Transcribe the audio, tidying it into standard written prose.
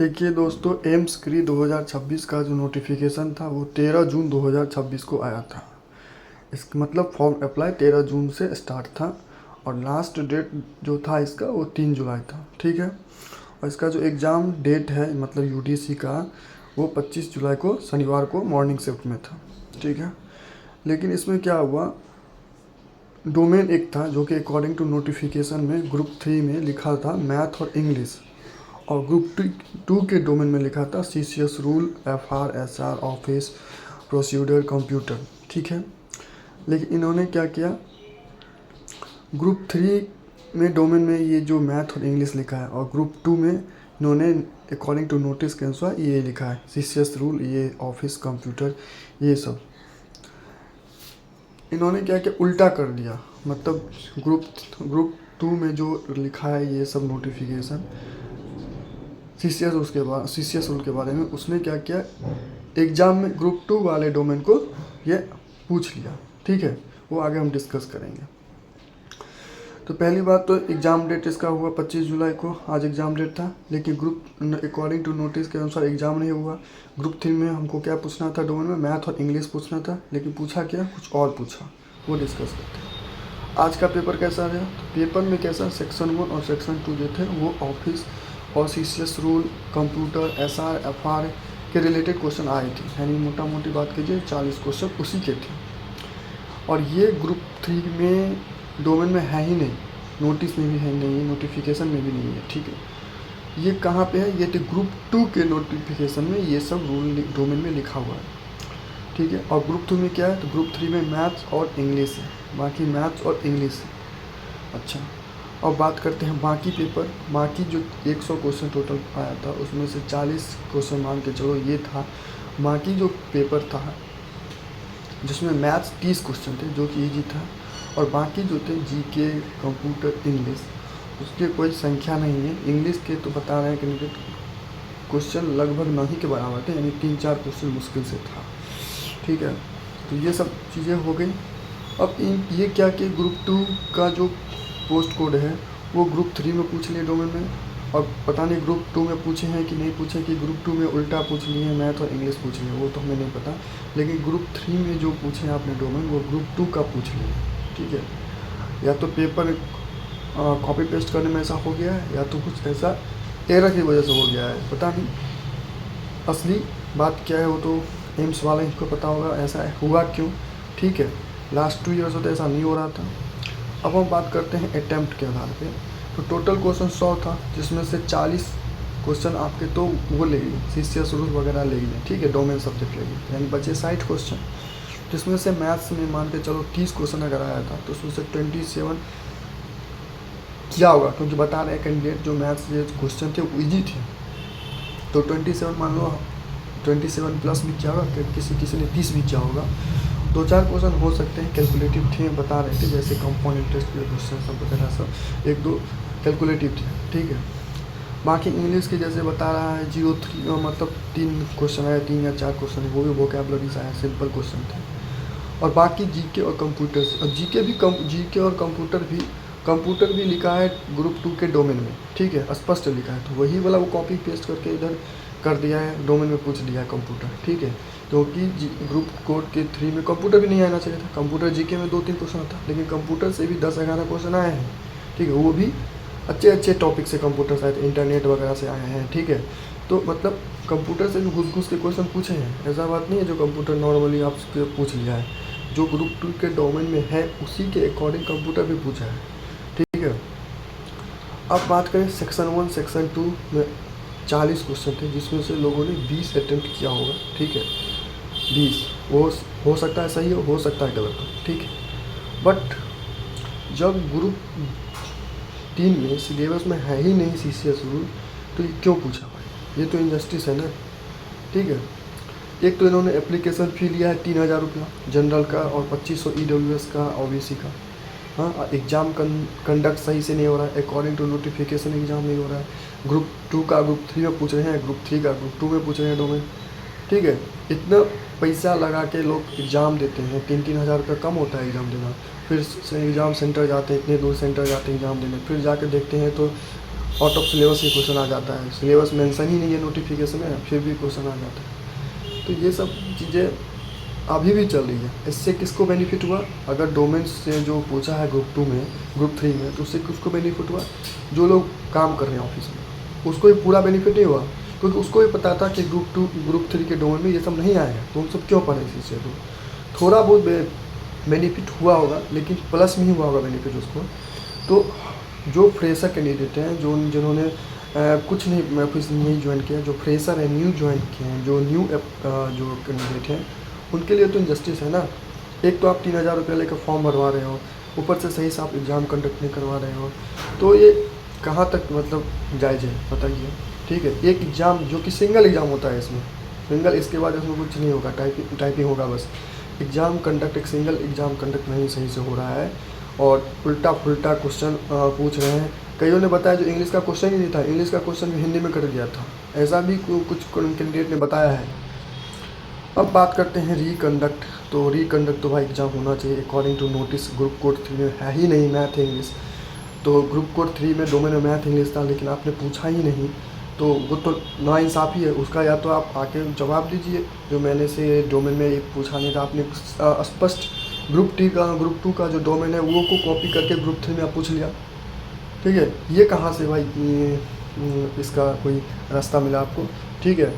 देखिए दोस्तों, एम्स क्री 2026 का जो नोटिफिकेशन था वो 13 जून 2026 को आया था। इसका मतलब फॉर्म अप्लाई 13 जून से स्टार्ट था और लास्ट डेट जो था इसका वो 3 जुलाई था। ठीक है। और इसका जो एग्ज़ाम डेट है मतलब यूडीसी का वो 25 जुलाई को शनिवार को मॉर्निंग शिफ्ट में था। ठीक है। लेकिन इसमें क्या हुआ, डोमेन एक था जो कि अकॉर्डिंग टू नोटिफिकेशन में ग्रुप 3 में लिखा था मैथ और इंग्लिश, और ग्रुप 2 के डोमेन में लिखा था CCS rule, FR, SR, office procedure, computer. ठीक है। लेकिन इन्होंने क्या किया, ग्रुप 3 में डोमेन में ये जो मैथ और इंग्लिश लिखा है, और ग्रुप 2 में इन्होंने अकॉर्डिंग टू नोटिस के अनुसार ये लिखा है सीसीएस रूल, ये ऑफिस कंप्यूटर, ये सब इन्होंने क्या किया, उल्टा कर दिया। मतलब ग्रुप 2 में जो लिखा है ये सब नोटिफिकेशन सीसीएस रूल के बारे में, उसने क्या किया, एग्ज़ाम में ग्रुप 2 वाले डोमेन को ये पूछ लिया। ठीक है। वो आगे हम डिस्कस करेंगे। तो पहली बात तो एग्ज़ाम डेट इसका हुआ 25 जुलाई को, आज एग्ज़ाम डेट था। लेकिन ग्रुप अकॉर्डिंग टू नोटिस के अनुसार एग्ज़ाम नहीं हुआ। ग्रुप 3 में हमको क्या पूछना था, डोमेन में मैथ और इंग्लिश पूछना था, लेकिन पूछा क्या, कुछ और पूछा। वो डिस्कस करते हैं। आज का पेपर कैसा रहा, तो पेपर में कैसा, सेक्शन 1 और सेक्शन 2 जो थे वो ऑफिस और CCS rule, computer, SR, FR के रिलेटेड क्वेश्चन आए थे। यानी मोटा मोटी बात कीजिए 40 क्वेश्चन उसी के थे। और ये ग्रुप 3 में डोमेन में है ही नहीं, नोटिस में भी है नहीं, नोटिफिकेशन में भी नहीं है। ठीक है। ये कहाँ पे है, ये तो ग्रुप 2 के नोटिफिकेशन में ये सब रूल डोमेन में लिखा हुआ है। ठीक है। और ग्रुप 2 में क्या है, तो ग्रुप 3 में मैथ्स और इंग्लिश है, बाकी मैथ्स और इंग्लिश है। अच्छा, अब बात करते हैं बाकी पेपर। बाकी जो 100 क्वेश्चन टोटल आया था उसमें से 40 क्वेश्चन मान के चलो ये था। बाकी जो पेपर था जिसमें मैथ्स 30 क्वेश्चन थे जो कि ईजी था, और बाकी जो थे जीके, कंप्यूटर, इंग्लिश, उसकी कोई संख्या नहीं है। इंग्लिश के तो बता रहे हैं कि क्वेश्चन लगभग नहीं के बराबर थे, यानी 3-4 क्वेश्चन मुश्किल से था। ठीक है। तो ये सब चीज़ें हो गई। अब ये क्या कि ग्रुप 2 का जो पोस्ट कोड है वो ग्रुप 3 में पूछ लिए डोमेन में, और पता नहीं ग्रुप 2 में पूछे हैं कि नहीं पूछे, कि ग्रुप 2 में उल्टा पूछ लिए हैं, मैथ और इंग्लिश पूछ लिए, वो तो हमें नहीं पता। लेकिन ग्रुप 3 में जो पूछे हैं आपने डोमेन, वो ग्रुप 2 का पूछ लिए। ठीक है। या तो पेपर कॉपी पेस्ट करने में ऐसा हो गया है, या तो कुछ ऐसा एरर की वजह से हो गया है, पता नहीं। असली बात क्या है वो तो एम्स वाले इनको पता होगा ऐसा हुआ क्यों। ठीक है। लास्ट 2 ईयर्स से तो ऐसा नहीं हो रहा था। अब हम बात करते हैं अटैम्प्ट के आधार पे। तो टोटल क्वेश्चन 100 था, जिसमें से 40 क्वेश्चन आपके तो वो लेगी सीसीएस रूल वगैरह लेगी। ठीक है। डोमेन सब्जेक्ट लेगी, यानी बचे 60 क्वेश्चन, जिसमें से मैथ्स में मान के चलो 30 क्वेश्चन अगर आया था तो उसमें से 27 किया होगा, क्योंकि बता रहे हैं कैंडिडेट जो मैथ्स के क्वेश्चन थे वो ईजी थे। तो 27 मान लो, 27 प्लस भी किया होगा, किसी ने 30 भी किया होगा। 2-4 क्वेश्चन हो सकते हैं कैलकुलेटिव थे, बता रहे थे, जैसे कंपाउंड इंटरेस्ट के क्वेश्चन सब वगैरह सब 1-2 कैलकुलेटिव थे। ठीक है। बाकी इंग्लिश के जैसे बता रहा है 0-3 मतलब 3 क्वेश्चन आए, 3 या 4 क्वेश्चन है, वो भी वोकैबुलरी से आया, सिंपल क्वेश्चन थे। और बाकी जीके और कंप्यूटर से, और जीके और कंप्यूटर भी लिखा है ग्रुप 2 के डोमेन में। ठीक है। स्पष्ट लिखा है, तो वही वाला वो कॉपी पेस्ट करके इधर कर दिया है, डोमेन में पूछ दिया है कंप्यूटर। ठीक है। क्योंकि ग्रुप कोड के 3 में कंप्यूटर भी नहीं आना चाहिए था। कंप्यूटर जीके में 2-3 क्वेश्चन था, लेकिन कंप्यूटर से भी 10-11 क्वेश्चन आए हैं। ठीक है। वो भी अच्छे टॉपिक से कंप्यूटर से आए थे, इंटरनेट वगैरह से आए हैं। ठीक है। तो मतलब कंप्यूटर से भी घुस के क्वेश्चन पूछे हैं, ऐसा बात नहीं है जो कंप्यूटर नॉर्मली आपसे पूछ लिया है। जो ग्रुप 2 के डोमेन में है उसी के अकॉर्डिंग कंप्यूटर भी पूछा है। ठीक है। अब बात करें सेक्शन 1 सेक्शन 2 में 40 क्वेश्चन थे, जिसमें से लोगों ने 20 अटेम्प्ट किया होगा। ठीक है। 20 वो हो सकता है सही हो सकता है गलत हो। ठीक है। बट जब ग्रुप 3 में सिलेबस में है ही नहीं सीसीएस रूल, तो ये क्यों पूछा भाई, ये तो इनजस्टिस है ना। ठीक है। एक तो इन्होंने एप्लीकेशन फ़ी लिया है 3000 रुपया जनरल का, और 2500 ईडब्ल्यूएस का, ओबीसी का। हाँ, एग्ज़ाम कंडक्ट सही से नहीं हो रहा है, अकॉर्डिंग टू नोटिफिकेशन एग्ज़ाम नहीं हो रहा है। ग्रुप 2 का ग्रुप 3 में पूछ रहे हैं, ग्रुप 3 का ग्रुप 2 में पूछ रहे हैं डोमेन। ठीक है। इतना पैसा लगा के लोग एग्ज़ाम देते हैं, 3-3 हज़ार का कम होता है एग्ज़ाम देना। फिर एग्ज़ाम सेंटर जाते हैं, इतने दूर सेंटर जाते हैं एग्ज़ाम देने, फिर जाके देखते हैं तो आउट ऑफ सिलेबस ये क्वेश्चन आ जाता है, सिलेबस मेंशन ही नहीं है नोटिफिकेशन में, फिर भी क्वेश्चन आ जाता है। तो ये सब चीज़ें अभी भी चल रही है। इससे किसको बेनिफिट हुआ? अगर डोमेन से जो पूछा है ग्रुप 2 में, ग्रुप 3 में, तो उससे किसको बेनिफिट हुआ? जो लोग काम कर रहे हैं ऑफिस में, उसको ये पूरा बेनिफिट नहीं हुआ, क्योंकि उसको ये पता था कि ग्रुप 2 ग्रुप 3 के डोमेन में ये सब नहीं आएगा, तो हम सब क्यों पढ़े इसी से। तो थोड़ा बहुत बेनिफिट हुआ होगा, लेकिन प्लस में ही हुआ होगा बेनिफिट उसको। तो जो फ्रेशर कैंडिडेट हैं, जो जिन्होंने कुछ नहीं ऑफिस नहीं ज्वाइन किया, जो फ्रेशर है, न्यू ज्वाइन किए हैं, जो न्यू जो कैंडिडेट हैं, उनके लिए तो इनजस्टिस है ना। एक तो आप 3000 रुपये लेकर फॉर्म भरवा रहे हो, ऊपर से सही से आप एग्ज़ाम कंडक्ट नहीं करवा रहे हो, तो ये कहाँ तक मतलब जायज़ है बताइए। ठीक है, एक एग्ज़ाम जो कि सिंगल एग्ज़ाम होता है, इसमें सिंगल, इसके बाद इसमें कुछ नहीं होगा, टाइपिंग होगा बस। एग्ज़ाम कंडक्ट, एक सिंगल एग्ज़ाम कंडक्ट नहीं सही से हो रहा है, और उल्टा पुल्टा क्वेश्चन पूछ रहे हैं। कईयों ने बताया जो इंग्लिश का क्वेश्चन ही नहीं था, इंग्लिश का क्वेश्चन भी हिंदी में कर दिया था, ऐसा भी कुछ कैंडिडेट ने बताया है। अब बात करते हैं रीकंडक्ट। तो रीकंडक्ट तो भाई एग्ज़ाम होना चाहिए according to notice. Group code 3 में है ही नहीं मैथ इंग्लिश, तो ग्रुप कोड 3 में डोमेन में मैथ इंग्लिश था, लेकिन आपने पूछा ही नहीं, तो वो तो नाइंसाफ़ी है उसका। या तो आप आके जवाब दीजिए, जो मैंने से डोमेन में एक पूछा नहीं था, आपने स्पष्ट ग्रुप 2 का जो डोमेन है वो को कॉपी करके ग्रुप 3 में आप पूछ लिया। ठीक है, ये कहाँ से भाई इसका कोई रास्ता मिला आपको? ठीक है,